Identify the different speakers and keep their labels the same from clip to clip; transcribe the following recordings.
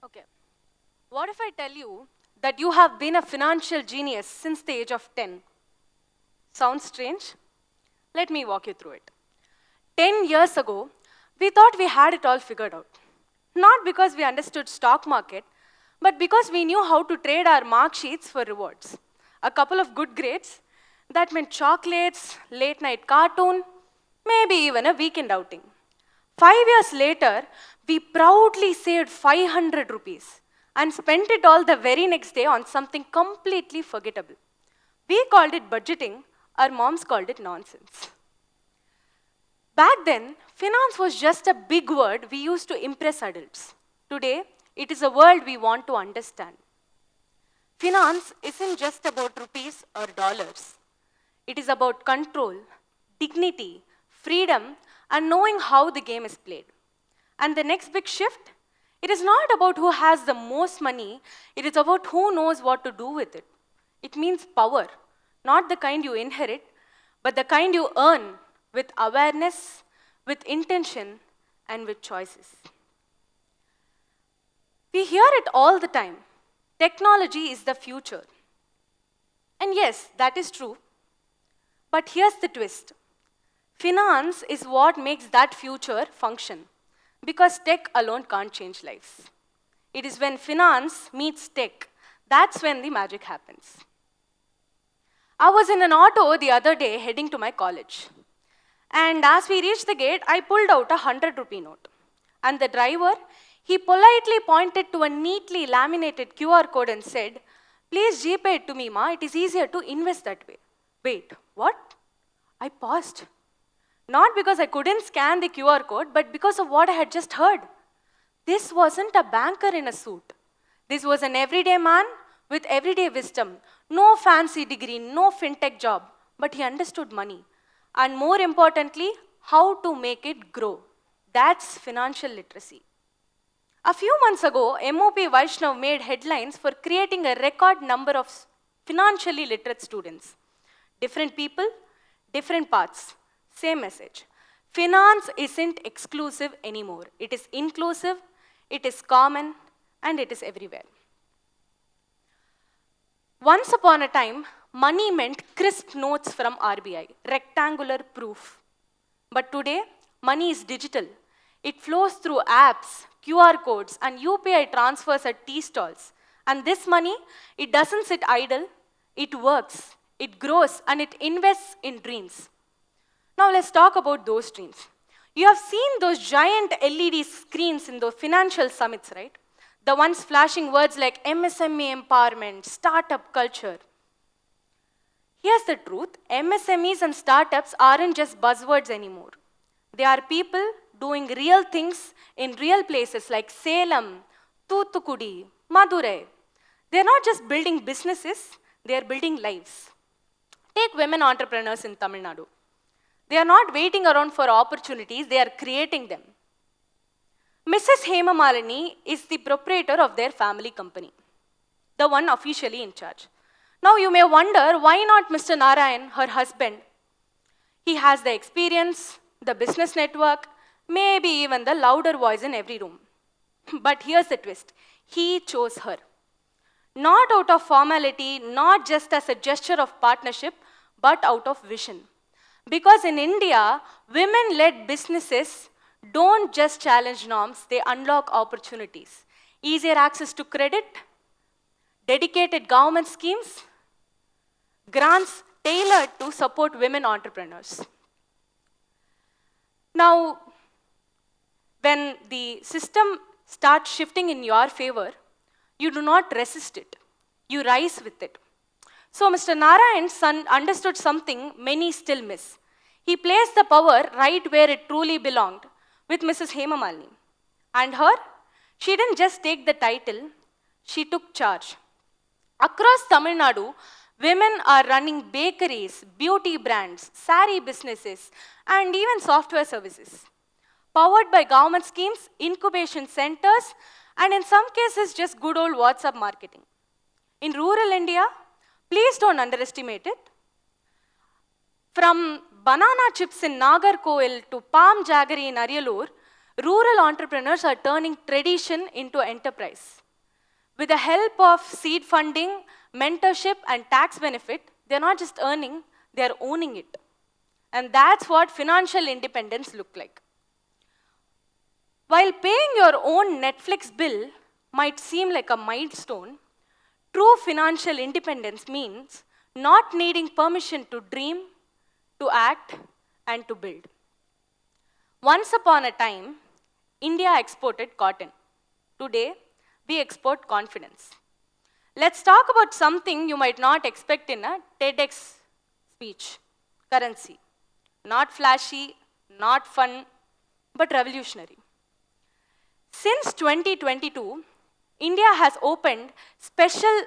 Speaker 1: Okay. What if I tell you that you have been a financial genius since the age of 10? Sounds strange? Let me walk you through it. 10 years ago, we thought we had it all figured out. Not because we understood stock market, but because we knew how to trade our mark sheets for rewards. A couple of good grades, that meant chocolates, late night cartoon, maybe even a weekend outing. 5 years later, we proudly saved 500 rupees and spent it all the very next day on something completely forgettable. We called it budgeting, our moms called it nonsense. Back then, finance was just a big word we used to impress adults. Today, it is a world we want to understand. Finance isn't just about rupees or dollars. It is about control, dignity, freedom, and knowing how the game is played. And the next big shift, it is not about who has the most money, it is about who knows what to do with it. It means power, not the kind you inherit, but the kind you earn with awareness, with intention, and with choices. We hear it all the time. Technology is the future. And yes, that is true. But here's the twist. Finance is what makes that future function. Because tech alone can't change lives. It is when finance meets tech, that's when the magic happens. I was in an auto the other day heading to my college. And as we reached the gate, I pulled out a 100 rupee note. And the driver, he politely pointed to a neatly laminated QR code and said, "Please GPay it to me, ma, it is easier to invest that way." Wait, what? I paused. Not because I couldn't scan the QR code, but because of what I had just heard. This wasn't a banker in a suit. This was an everyday man with everyday wisdom. No fancy degree, no fintech job, but he understood money. And more importantly, how to make it grow. That's financial literacy. A few months ago, MOP Vaishnav made headlines for creating a record number of financially literate students. Different people, different paths, same message. Finance isn't exclusive anymore. It is inclusive, it is common, and it is everywhere. Once upon a time, money meant crisp notes from RBI, rectangular proof. But today, money is digital. It flows through apps, QR codes, and UPI transfers at tea stalls. And this money, it doesn't sit idle, it works, it grows, and it invests in dreams. Now let's talk about those dreams. You have seen those giant LED screens in those financial summits, right? The ones flashing words like MSME empowerment, startup culture. Here's the truth, MSMEs and startups aren't just buzzwords anymore. They are people doing real things in real places like Salem, Thoothukudi, Madurai. They're not just building businesses, they're building lives. Take women entrepreneurs in Tamil Nadu. They are not waiting around for opportunities, they are creating them. Mrs. Hema Malini is the proprietor of their family company, the one officially in charge. Now you may wonder, why not Mr. Narayan, her husband? He has the experience, the business network, maybe even the louder voice in every room. But here's the twist. He chose her. Not out of formality, not just as a gesture of partnership, but out of vision. Because in India, women-led businesses don't just challenge norms, they unlock opportunities. Easier access to credit, dedicated government schemes, grants tailored to support women entrepreneurs. Now, when the system starts shifting in your favor, you do not resist it, you rise with it. So Mr. Narayan's son understood something many still miss. He placed the power right where it truly belonged, with Mrs. Hema Malini. And her, she didn't just take the title, she took charge. Across Tamil Nadu, women are running bakeries, beauty brands, saree businesses, and even software services. Powered by government schemes, incubation centers, and in some cases, just good old WhatsApp marketing. In rural India, please don't underestimate it. From banana chips in Nagarkoil to palm jaggery in Ariyalur, Rural entrepreneurs are turning tradition into enterprise. With the help of seed funding, mentorship, and tax benefit, they're not just earning, they're owning it. And that's what financial independence looks like. While paying your own Netflix bill might seem like a milestone, true financial independence means not needing permission to dream, to act, and to build. Once upon a time, India exported cotton. Today, we export confidence. Let's talk about something you might not expect in a TEDx speech: currency. Not flashy, not fun, but revolutionary. Since 2022, India has opened special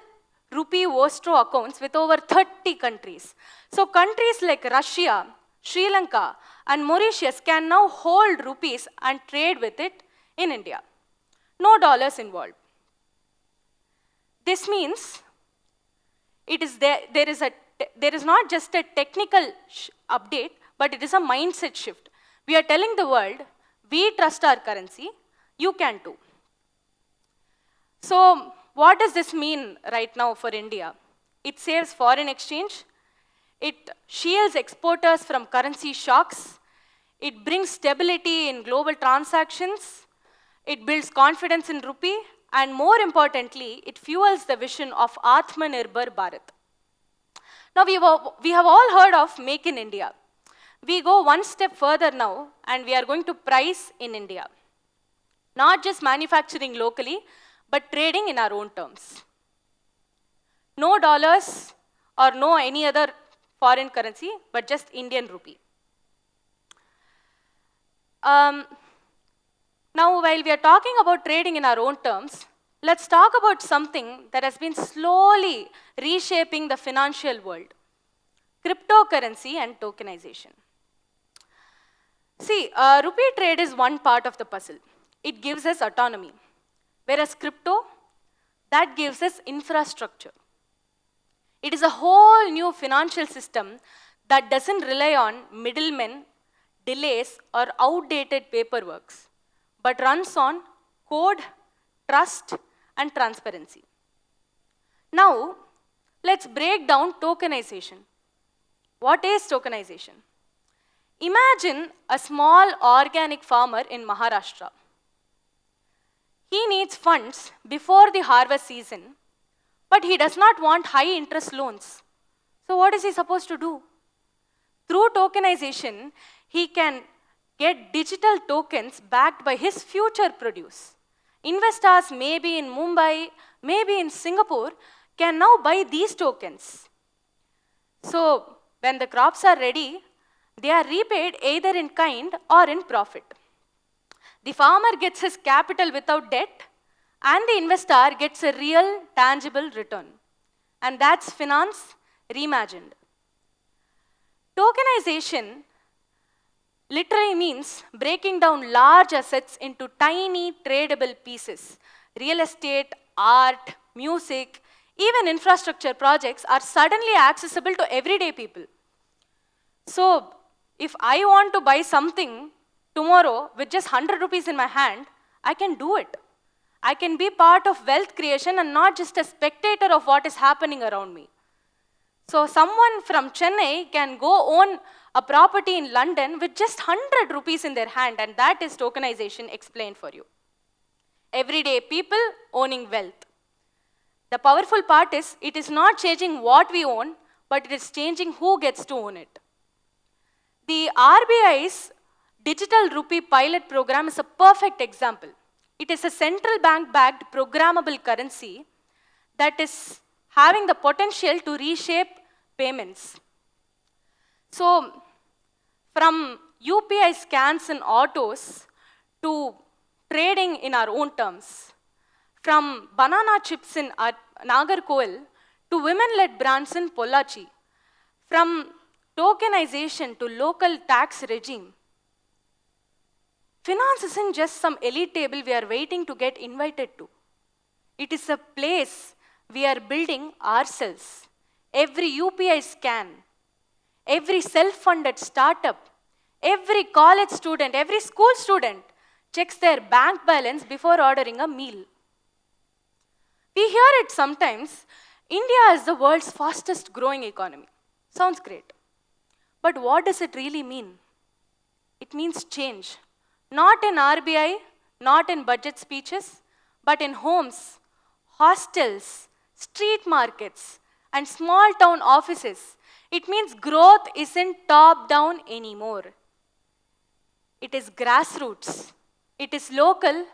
Speaker 1: rupee Vostro accounts with over 30 countries. So countries like Russia, Sri Lanka, and Mauritius can now hold rupees and trade with it in India. No dollars involved. This means there is not just a technical update, but it is a mindset shift. We are telling the world, we trust our currency, you can too. So what does this mean right now for India? It saves foreign exchange, it shields exporters from currency shocks, it brings stability in global transactions, it builds confidence in rupee, and more importantly, it fuels the vision of Atmanirbhar Bharat. Now we have all heard of Make in India. We go one step further now, and we are going to price in India. Not just manufacturing locally, but trading in our own terms. No dollars or no any other foreign currency, but just Indian rupee. Now, while we are talking about trading in our own terms, let's talk about something that has been slowly reshaping the financial world: cryptocurrency and tokenization. See, rupee trade is one part of the puzzle. It gives us autonomy. Whereas crypto, that gives us infrastructure. It is a whole new financial system that doesn't rely on middlemen, delays, or outdated paperwork, but runs on code, trust, and transparency. Now, let's break down tokenization. What is tokenization? Imagine a small organic farmer in Maharashtra. He needs funds before the harvest season, but he does not want high interest loans. So what is he supposed to do? Through tokenization, he can get digital tokens backed by his future produce. Investors, maybe in Mumbai, maybe in Singapore, can now buy these tokens. So when the crops are ready, they are repaid either in kind or in profit. The farmer gets his capital without debt, and the investor gets a real, tangible return. And that's finance reimagined. Tokenization literally means breaking down large assets into tiny, tradable pieces. Real estate, art, music, even infrastructure projects are suddenly accessible to everyday people. So, if I want to buy something tomorrow with just 100 rupees in my hand, I can do it. I can be part of wealth creation and not just a spectator of what is happening around me. So someone from Chennai can go own a property in London with just 100 rupees in their hand, and that is tokenization explained for you. Everyday people owning wealth. The powerful part is, it is not changing what we own, but it is changing who gets to own it. The RBI's Digital Rupee Pilot Program is a perfect example. It is a central bank-backed programmable currency that is having the potential to reshape payments. So, from UPI scans in autos to trading in our own terms, from banana chips in Nagarkoil to women-led brands in Pollachi, from tokenization to local tax regime, finance isn't just some elite table we are waiting to get invited to. It is a place we are building ourselves. Every UPI scan, every self-funded startup, every college student, every school student checks their bank balance before ordering a meal. We hear it sometimes, India is the world's fastest growing economy. Sounds great. But what does it really mean? It means change. Not in RBI, not in budget speeches, but in homes, hostels, street markets, and small town offices. It means growth isn't top down anymore. It is grassroots, it is local,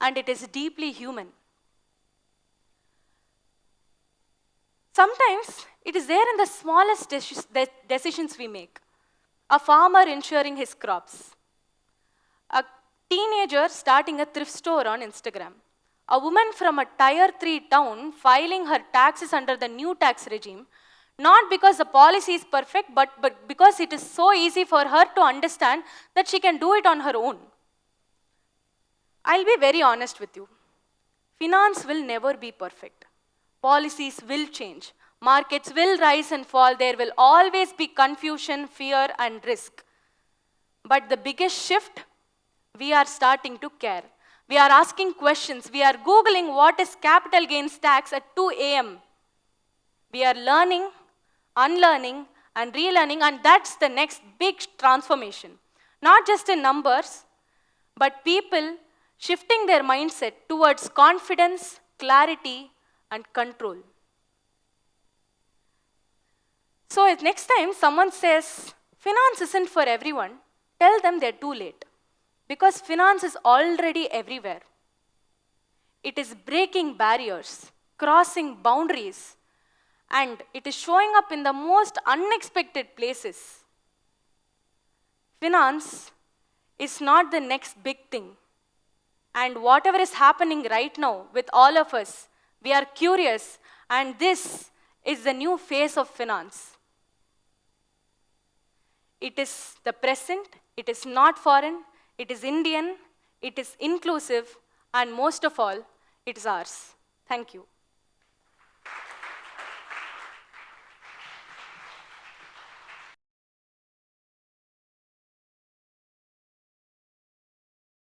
Speaker 1: and it is deeply human. Sometimes it is there in the smallest decisions we make. A farmer insuring his crops, a teenager starting a thrift store on Instagram, a woman from a tier 3 town filing her taxes under the new tax regime, not because the policy is perfect, but because it is so easy for her to understand that she can do it on her own. I'll be very honest with you. Finance will never be perfect. Policies will change. Markets will rise and fall. There will always be confusion, fear, and risk. But the biggest shift, we are starting to care. We are asking questions. We are Googling what is capital gains tax at 2 a.m. We are learning, unlearning, and relearning, and that's the next big transformation. Not just in numbers, but people shifting their mindset towards confidence, clarity, and control. So if next time someone says, finance isn't for everyone, tell them they're too late. Because finance is already everywhere. It is breaking barriers, crossing boundaries, and it is showing up in the most unexpected places. Finance is not the next big thing. And whatever is happening right now with all of us, we are curious, and this is the new phase of finance. It is the present, it is not foreign, it is Indian, it is inclusive, and most of all, it is ours. Thank you.